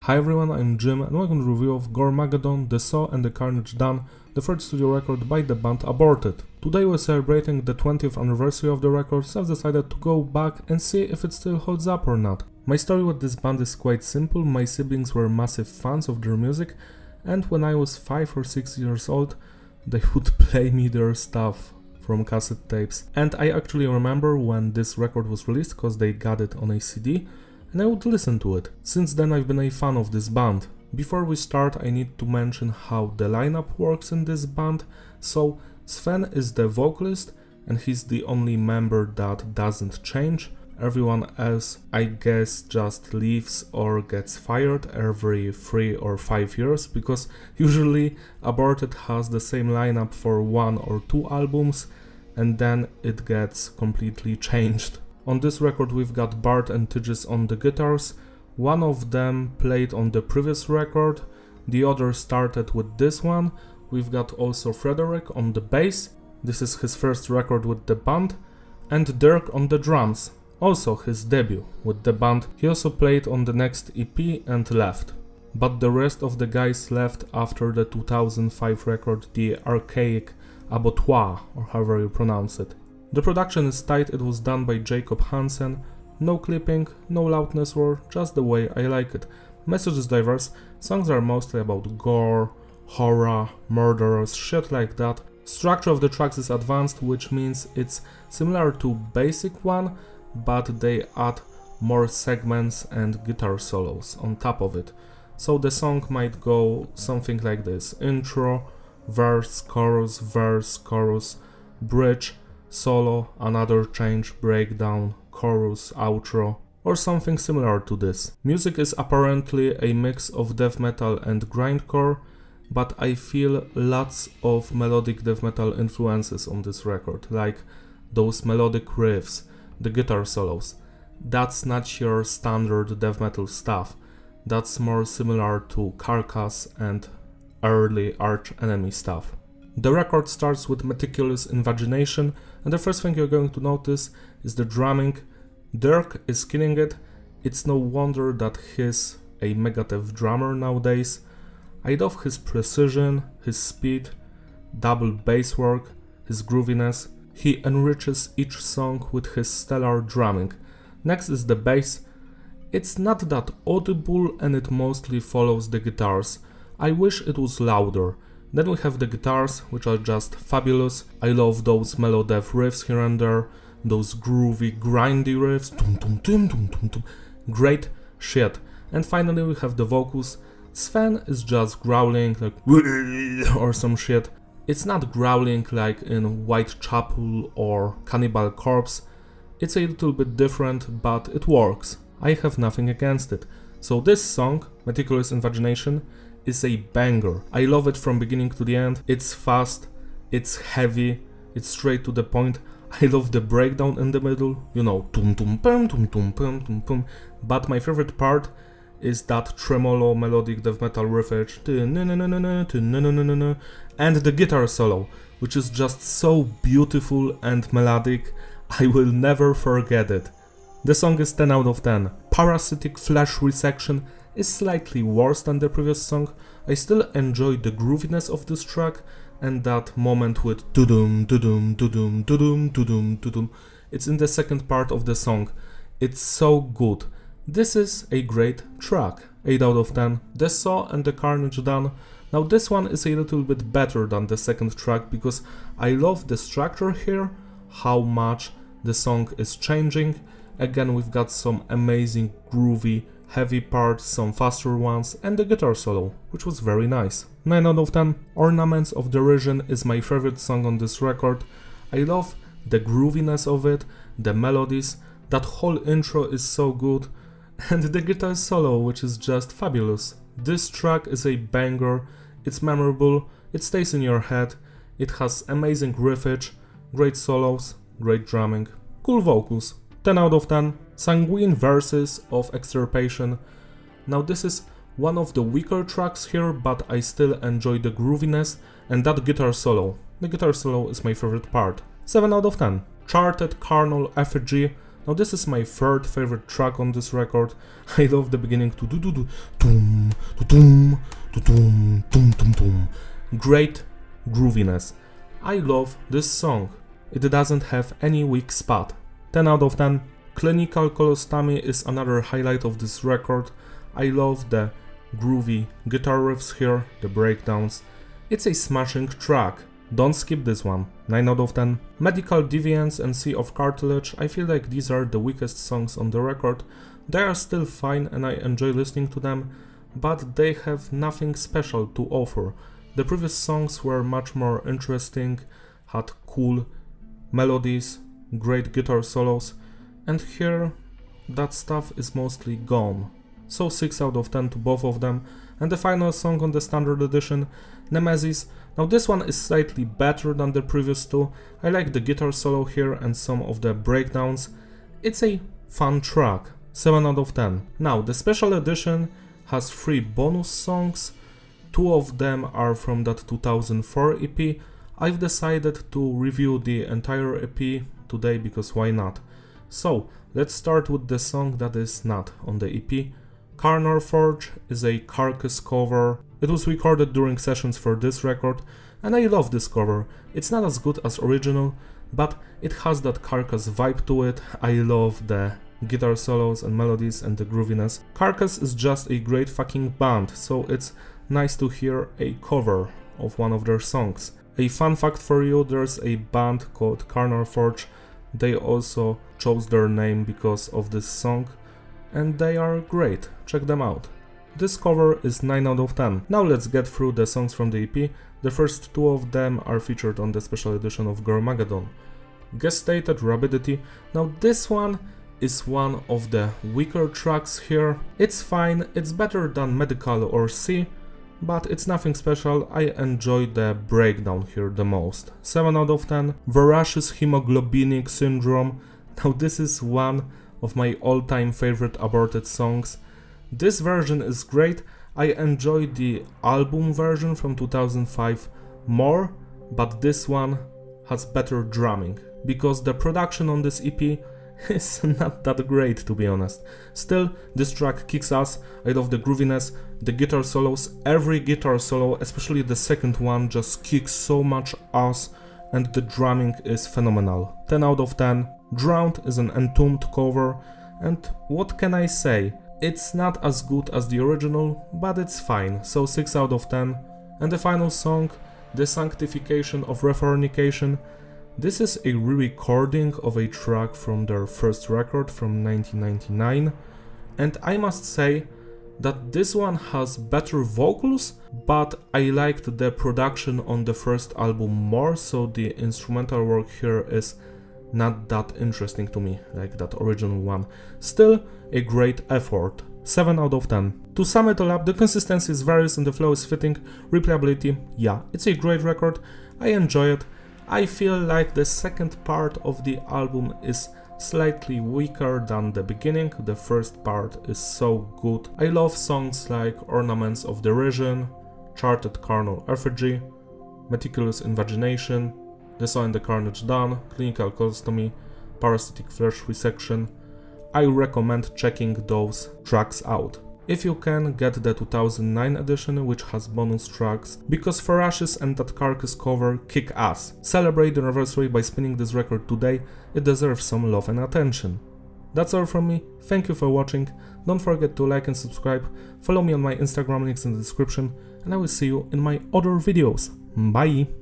Hi everyone, I'm Jim and welcome to the review of Goremageddon, The Saw and the Carnage Done, the third studio record by the band Aborted. Today we're celebrating the 20th anniversary of the record, so I've decided to go back and see if it still holds up or not. My story with this band is quite simple. My siblings were massive fans of their music, and when I was 5 or 6 years old, they would play me their stuff from cassette tapes. And I actually remember when this record was released because they got it on a CD, and I would listen to it. Since then I've been a fan of this band. Before we start, I need to mention how the lineup works in this band. So Sven is the vocalist and he's the only member that doesn't change. Everyone else, I guess, just leaves or gets fired every 3 or 5 years, because usually Aborted has the same lineup for 1 or 2 albums and then it gets completely changed. On this record we've got Bart and Tigges on the guitars. One of them played on the previous record, the other started with this one. We've got also Frederick on the bass, this is his first record with the band, and Dirk on the drums, also his debut with the band. He also played on the next EP and left. But the rest of the guys left after the 2005 record, the archaic Aborted, or however you pronounce it. The production is tight, it was done by Jacob Hansen, no clipping, no loudness war, just the way I like it. Message is diverse, songs are mostly about gore, horror, murderers, shit like that. Structure of the tracks is advanced, which means it's similar to basic one, but they add more segments and guitar solos on top of it. So the song might go something like this: intro, verse, chorus, bridge, solo, another change, breakdown, chorus, outro, or something similar to this. Music is apparently a mix of death metal and grindcore, but I feel lots of melodic death metal influences on this record, like those melodic riffs, the guitar solos. That's not your standard death metal stuff. That's more similar to Carcass and early Arch Enemy stuff. The record starts with meticulous invagination, and the first thing you're going to notice is the drumming. Dirk is killing it. It's no wonder that he's a Megadeth drummer nowadays. I love his precision, his speed, double bass work, his grooviness. He enriches each song with his stellar drumming. Next is the bass. It's not that audible and it mostly follows the guitars. I wish it was louder. Then we have the guitars, which are just fabulous. I love those melodeath riffs here and there, those groovy, grindy riffs. Great shit. And finally we have the vocals. Sven is just growling like or some shit. It's not growling like in Whitechapel or Cannibal Corpse. It's a little bit different, but it works. I have nothing against it. So this song, Meticulous Invagination, is a banger. I love it from beginning to the end. It's fast, it's heavy, it's straight to the point. I love the breakdown in the middle, you know, tum tum pum tum tum pum tum pum. But my favorite part is that tremolo melodic death metal riffage, and the guitar solo, which is just so beautiful and melodic. I will never forget it. The song is 10 out of 10. Parasitic flesh resection is slightly worse than the previous song. I still enjoy the grooviness of this track and that moment with dudum dudum dudum dudum dudum dudum. It's in the second part of the song. It's so good. This is a great track. 8 out of 10. The Saw and the Carnage Done. Now this one is a little bit better than the second track because I love the structure here, how much the song is changing. Again, we've got some amazing groovy heavy parts, some faster ones, and the guitar solo, which was very nice. 9 out of 10. Ornaments of Derision is my favorite song on this record. I love the grooviness of it, the melodies, that whole intro is so good, and the guitar solo, which is just fabulous. This track is a banger, it's memorable, it stays in your head, it has amazing riffage, great solos, great drumming, cool vocals. 10 out of 10. Sanguine Verses of Extirpation. Now this is one of the weaker tracks here, but I still enjoy the grooviness and that guitar solo. The guitar solo is my favorite part. 7 out of 10. Charted Carnal Effigy. Now this is my third favorite track on this record. I love the beginning to doom, doom. Great grooviness. I love this song. It doesn't have any weak spot. 10 out of 10. Clinical Colostomy is another highlight of this record. I love the groovy guitar riffs here, the breakdowns. It's a smashing track. Don't skip this one. 9 out of 10. Medical Deviance and Sea of Cartilage. I feel like these are the weakest songs on the record. They are still fine and I enjoy listening to them, but they have nothing special to offer. The previous songs were much more interesting, had cool melodies, great guitar solos, and here that stuff is mostly gone. So 6 out of 10 to both of them. And the final song on the standard edition, Nemesis. Now this one is slightly better than the previous two. I like the guitar solo here and some of the breakdowns. It's a fun track. 7 out of 10. Now the special edition has 3 bonus songs. 2 of them are from that 2004 EP. I've decided to review the entire EP today because why not? So let's start with the song that is not on the EP. Carnor Forge is a Carcass cover. It was recorded during sessions for this record and I love this cover. It's not as good as original, but it has that Carcass vibe to it. I love the guitar solos and melodies and the grooviness. Carcass is just a great fucking band, so it's nice to hear a cover of one of their songs. A fun fact for you, there's a band called Carnor Forge. They also chose their name because of this song and they are great, check them out. This cover is 9 out of 10. Now let's get through the songs from the EP. The first 2 of them are featured on the special edition of Goremageddon. Gestated Rabidity. Now this one is one of the weaker tracks here. It's fine, it's better than Medical or C, but it's nothing special. I enjoy the breakdown here the most. 7 out of 10. Voracious Hemoglobinic Syndrome. Now this is one of my all-time favorite Aborted songs. This version is great. I enjoy the album version from 2005 more, but this one has better drumming, because the production on this EP is not that great, to be honest. Still, this track kicks ass. I love the grooviness, the guitar solos. Every guitar solo, especially the second one, just kicks so much ass and the drumming is phenomenal. 10 out of 10. Drowned is an Entombed cover, and what can I say? It's not as good as the original, but it's fine, so 6 out of 10. And the final song, The Sanctification of Refornication. This is a re-recording of a track from their first record from 1999, and I must say that this one has better vocals, but I liked the production on the first album more, so the instrumental work here is not that interesting to me, like that original one. Still, a great effort. 7 out of 10. To sum it all up, the consistency is various and the flow is fitting. Replayability, yeah, it's a great record. I enjoy it. I feel like the second part of the album is slightly weaker than the beginning. The first part is so good. I love songs like Ornaments of Derision, Charted Carnal Effigy, Meticulous Invagination, The Saw and the Carnage Done, Clinical Colostomy, Parasitic Flesh Resection. I recommend checking those tracks out. If you can, get the 2009 edition, which has bonus tracks, because Ferocious and that Carcass cover kick ass. Celebrate the anniversary by spinning this record today, it deserves some love and attention. That's all from me, thank you for watching, don't forget to like and subscribe, follow me on my Instagram, links in the description, and I will see you in my other videos. Bye!